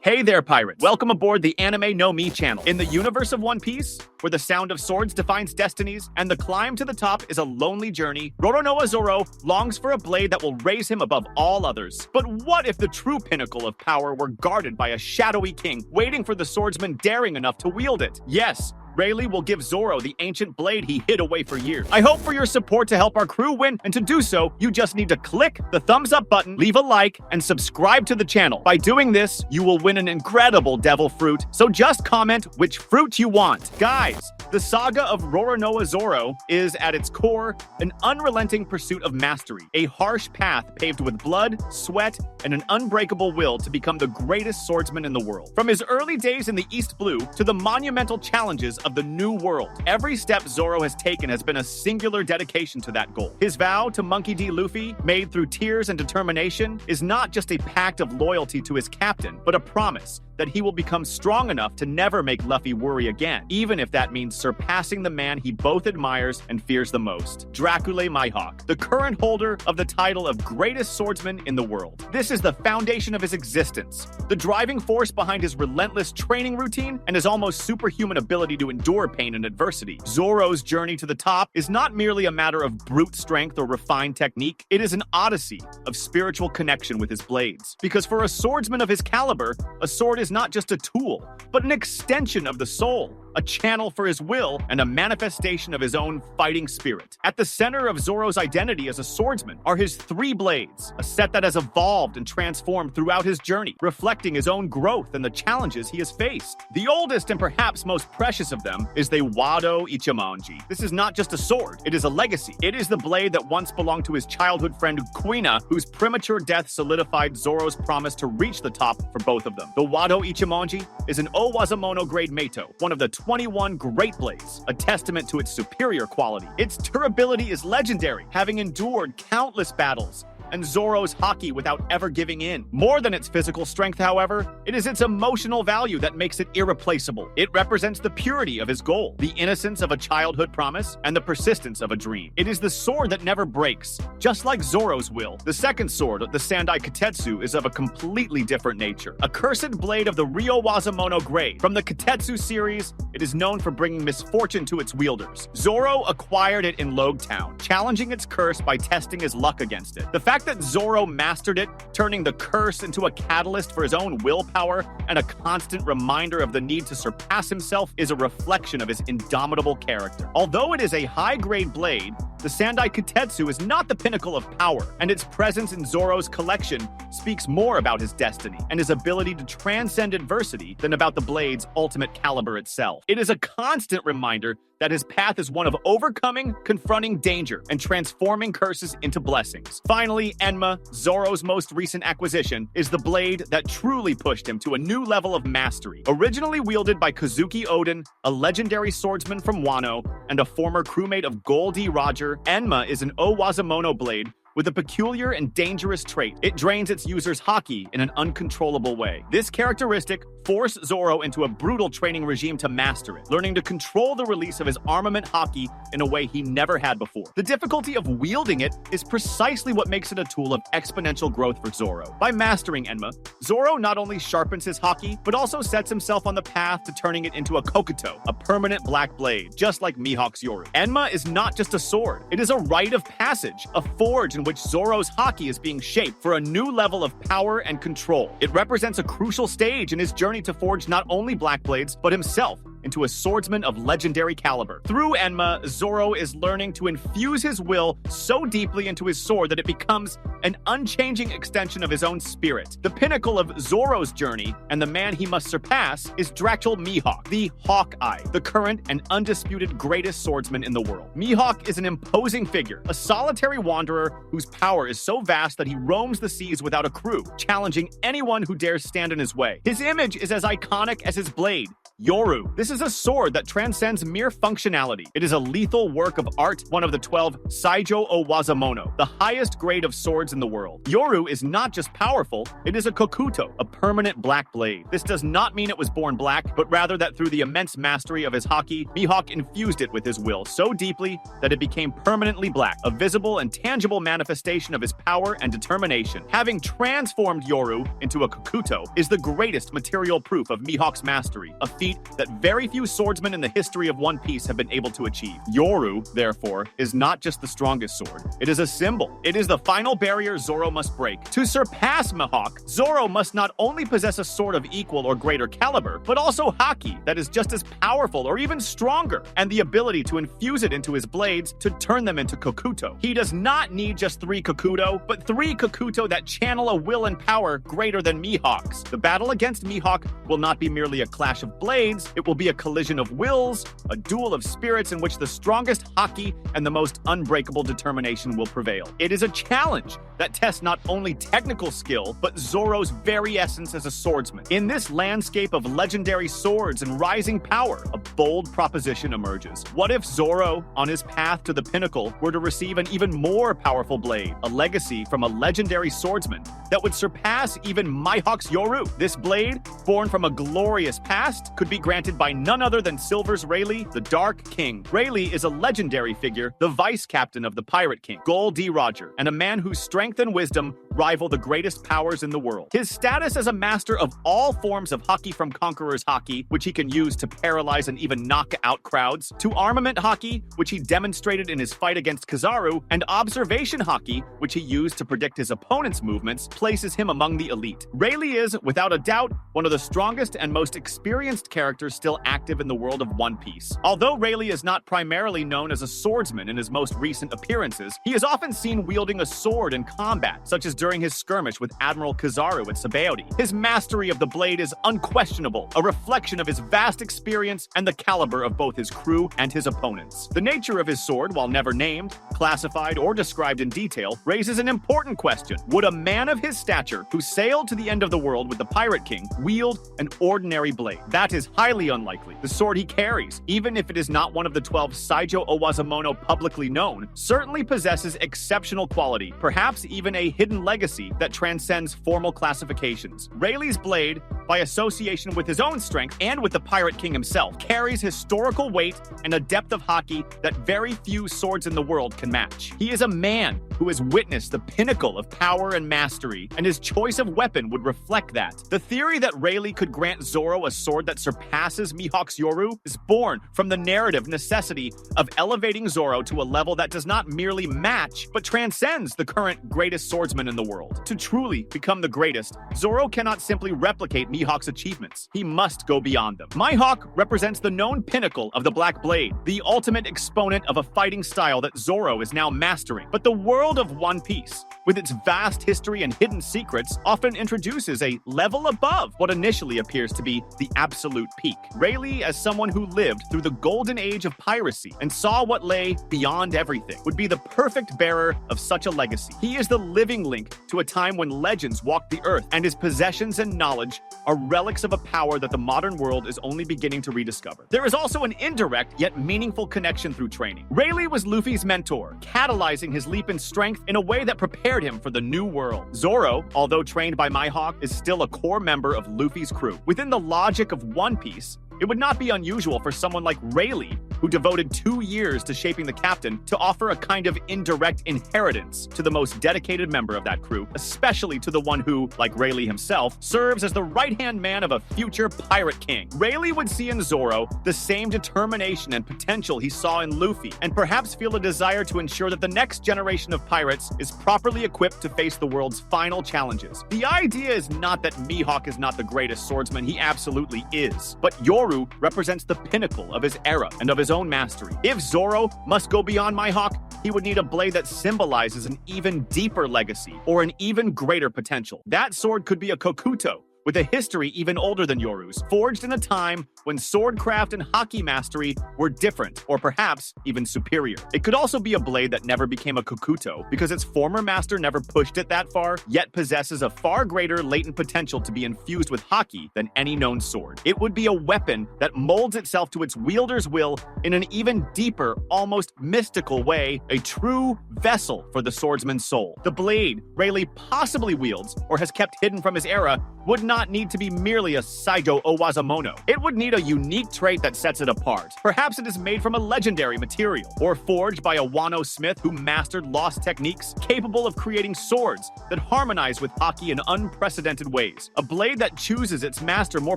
Hey there, pirates! Welcome aboard the Anime No Mi channel. In the universe of One Piece, where the sound of swords defines destinies and the climb to the top is a lonely journey, Roronoa Zoro longs for a blade that will raise him above all others. But what if the true pinnacle of power were guarded by a shadowy king, waiting for the swordsman daring enough to wield it? Yes, Rayleigh will give Zoro the ancient blade he hid away for years. I hope for your support to help our crew win, and to do so, you just need to click the thumbs up button, leave a like, and subscribe to the channel. By doing this, you will win an incredible devil fruit, so just comment which fruit you want. Guys, the saga of Roronoa Zoro is, at its core, an unrelenting pursuit of mastery, a harsh path paved with blood, sweat, and an unbreakable will to become the greatest swordsman in the world. From his early days in the East Blue to the monumental challenges of the New World, every step Zoro has taken has been a singular dedication to that goal. His vow to Monkey D. Luffy, made through tears and determination, is not just a pact of loyalty to his captain, but a promise that he will become strong enough to never make Luffy worry again, even if that means surpassing the man he both admires and fears the most, Draculae Mihawk, the current holder of the title of greatest swordsman in the world. This is the foundation of his existence, the driving force behind his relentless training routine and his almost superhuman ability to endure pain and adversity. Zoro's journey to the top is not merely a matter of brute strength or refined technique, it is an odyssey of spiritual connection with his blades. Because for a swordsman of his caliber, a sword is not just a tool, but an extension of the soul, a channel for his will, and a manifestation of his own fighting spirit. At the center of Zoro's identity as a swordsman are his three blades, a set that has evolved and transformed throughout his journey, reflecting his own growth and the challenges he has faced. The oldest and perhaps most precious of them is the Wado Ichimonji. This is not just a sword, it is a legacy. It is the blade that once belonged to his childhood friend Kuina, whose premature death solidified Zoro's promise to reach the top for both of them. The Wado Ichimonji is an Owazamono grade Meito, one of the 21 great blades, a testament to its superior quality. Its durability is legendary, having endured countless battles, and Zoro's haki without ever giving in. More than its physical strength, however, it is its emotional value that makes it irreplaceable. It represents the purity of his goal, the innocence of a childhood promise, and the persistence of a dream. It is the sword that never breaks, just like Zoro's will. The second sword, the Sandai Kitetsu, is of a completely different nature. A cursed blade of the Ryowazamono grade. From the Kitetsu series, it is known for bringing misfortune to its wielders. Zoro acquired it in Logue Town, challenging its curse by testing his luck against it. The fact that Zoro mastered it, turning the curse into a catalyst for his own willpower and a constant reminder of the need to surpass himself, is a reflection of his indomitable character. Although it is a high-grade blade, the Sandai Kitetsu is not the pinnacle of power, and its presence in Zoro's collection speaks more about his destiny and his ability to transcend adversity than about the blade's ultimate caliber itself. It is a constant reminder that his path is one of overcoming, confronting danger, and transforming curses into blessings. Finally, Enma, Zoro's most recent acquisition, is the blade that truly pushed him to a new level of mastery. Originally wielded by Kazuki Oden, a legendary swordsman from Wano, and a former crewmate of Goldie Roger, Enma is an Owazamono blade with a peculiar and dangerous trait. It drains its user's haki in an uncontrollable way. This characteristic forced Zoro into a brutal training regime to master it, learning to control the release of his armament haki in a way he never had before. The difficulty of wielding it is precisely what makes it a tool of exponential growth for Zoro. By mastering Enma, Zoro not only sharpens his haki, but also sets himself on the path to turning it into a kokuto, a permanent black blade, just like Mihawk's Yoru. Enma is not just a sword, it is a rite of passage, a forge in which Zoro's haki is being shaped for a new level of power and control. It represents a crucial stage in his journey to forge not only black blades, but himself into a swordsman of legendary caliber. Through Enma, Zoro is learning to infuse his will so deeply into his sword that it becomes an unchanging extension of his own spirit. The pinnacle of Zoro's journey, and the man he must surpass, is Draculae Mihawk, the Hawkeye, the current and undisputed greatest swordsman in the world. Mihawk is an imposing figure, a solitary wanderer whose power is so vast that he roams the seas without a crew, challenging anyone who dares stand in his way. His image is as iconic as his blade, Yoru. This is a sword that transcends mere functionality. It is a lethal work of art, one of the 12 Saijo o Wazamono, the highest grade of swords in the world. Yoru is not just powerful, it is a kokuto, a permanent black blade. This does not mean it was born black, but rather that through the immense mastery of his haki, Mihawk infused it with his will so deeply that it became permanently black, a visible and tangible manifestation of his power and determination. Having transformed Yoru into a kokuto is the greatest material proof of Mihawk's mastery, a feat that very few swordsmen in the history of One Piece have been able to achieve. Yoru, therefore, is not just the strongest sword. It is a symbol. It is the final barrier Zoro must break. To surpass Mihawk, Zoro must not only possess a sword of equal or greater caliber, but also haki that is just as powerful or even stronger, and the ability to infuse it into his blades to turn them into kokuto. He does not need just 3 kokuto, but 3 kokuto that channel a will and power greater than Mihawk's. The battle against Mihawk will not be merely a clash of blades, it will be a collision of wills, a duel of spirits in which the strongest haki and the most unbreakable determination will prevail. It is a challenge that tests not only technical skill, but Zoro's very essence as a swordsman. In this landscape of legendary swords and rising power, a bold proposition emerges. What if Zoro, on his path to the pinnacle, were to receive an even more powerful blade, a legacy from a legendary swordsman that would surpass even Mihawk's Yoru? This blade, born from a glorious past, could be granted by none other than Silver's Rayleigh, the Dark King. Rayleigh is a legendary figure, the vice captain of the Pirate King, Gol D. Roger, and a man whose strength and wisdom rival the greatest powers in the world. His status as a master of all forms of haki, from Conqueror's haki, which he can use to paralyze and even knock out crowds, to armament haki, which he demonstrated in his fight against Kizaru, and observation haki, which he used to predict his opponent's movements, places him among the elite. Rayleigh is, without a doubt, one of the strongest and most experienced characters still active in the world of One Piece. Although Rayleigh is not primarily known as a swordsman in his most recent appearances, he is often seen wielding a sword in combat, such as during his skirmish with Admiral Kizaru at Sabaody. His mastery of the blade is unquestionable, a reflection of his vast experience and the caliber of both his crew and his opponents. The nature of his sword, while never named, classified, or described in detail, raises an important question. Would a man of his stature, who sailed to the end of the world with the Pirate King, wield an ordinary blade? That is highly unlikely. The sword he carries, even if it is not one of the 12 Saijo o Wazamono publicly known, certainly possesses exceptional quality, perhaps even a hidden legacy that transcends formal classifications. Rayleigh's blade, by association with his own strength and with the Pirate King himself, carries historical weight and a depth of haki that very few swords in the world can match. He is a man who has witnessed the pinnacle of power and mastery, and his choice of weapon would reflect that. The theory that Rayleigh could grant Zoro a sword that surpasses Mihawk's Yoru is born from the narrative necessity of elevating Zoro to a level that does not merely match, but transcends the current greatest swordsman in the world. To truly become the greatest, Zoro cannot simply replicate Mihawk's achievements. He must go beyond them. Mihawk represents the known pinnacle of the Black Blade, the ultimate exponent of a fighting style that Zoro is now mastering. But the world of One Piece, with its vast history and hidden secrets, often introduces a level above what initially appears to be the absolute peak. Rayleigh, as someone who lived through the golden age of piracy and saw what lay beyond everything, would be the perfect bearer of such a legacy. He is the living link to a time when legends walked the earth, and his possessions and knowledge are relics of a power that the modern world is only beginning to rediscover. There is also an indirect yet meaningful connection through training. Rayleigh was Luffy's mentor, catalyzing his leap in strength in a way that prepared him for the new world. Zoro, although trained by Mihawk, is still a core member of Luffy's crew. Within the logic of One Piece, it would not be unusual for someone like Rayleigh, who devoted 2 years to shaping the captain, to offer a kind of indirect inheritance to the most dedicated member of that crew, especially to the one who, like Rayleigh himself, serves as the right-hand man of a future pirate king. Rayleigh would see in Zoro the same determination and potential he saw in Luffy, and perhaps feel a desire to ensure that the next generation of pirates is properly equipped to face the world's final challenges. The idea is not that Mihawk is not the greatest swordsman, he absolutely is, but Yoru represents the pinnacle of his era and of his own mastery. If Zoro must go beyond Mihawk, he would need a blade that symbolizes an even deeper legacy or an even greater potential. That sword could be a kokuto, with a history even older than Yoru's, forged in a time when swordcraft and haki mastery were different, or perhaps even superior. It could also be a blade that never became a kokuto, because its former master never pushed it that far, yet possesses a far greater latent potential to be infused with haki than any known sword. It would be a weapon that molds itself to its wielder's will in an even deeper, almost mystical way, a true vessel for the swordsman's soul. The blade Rayleigh possibly wields, or has kept hidden from his era, would not need to be merely a Saijo Owazamono. It would need a unique trait that sets it apart. Perhaps it is made from a legendary material, or forged by a Wano smith who mastered lost techniques, capable of creating swords that harmonize with haki in unprecedented ways. A blade that chooses its master more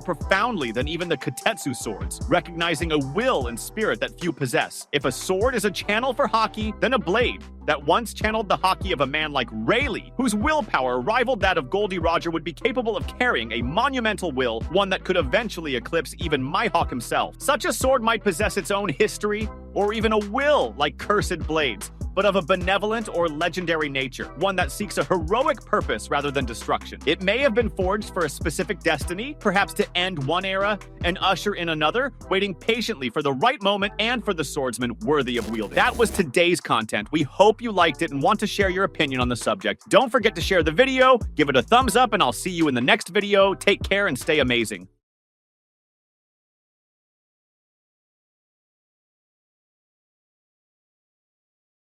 profoundly than even the Kitetsu swords, recognizing a will and spirit that few possess. If a sword is a channel for haki, then a blade that once channeled the haki of a man like Rayleigh, whose willpower rivaled that of Goldie Roger, would be capable of carrying a monumental will, one that could eventually eclipse even Mihawk himself. Such a sword might possess its own history, or even a will like Cursed Blades, but of a benevolent or legendary nature, one that seeks a heroic purpose rather than destruction. It may have been forged for a specific destiny, perhaps to end one era and usher in another, waiting patiently for the right moment and for the swordsman worthy of wielding. That was today's content. We hope you liked it and want to share your opinion on the subject. Don't forget to share the video, give it a thumbs up, and I'll see you in the next video. Take care and stay amazing.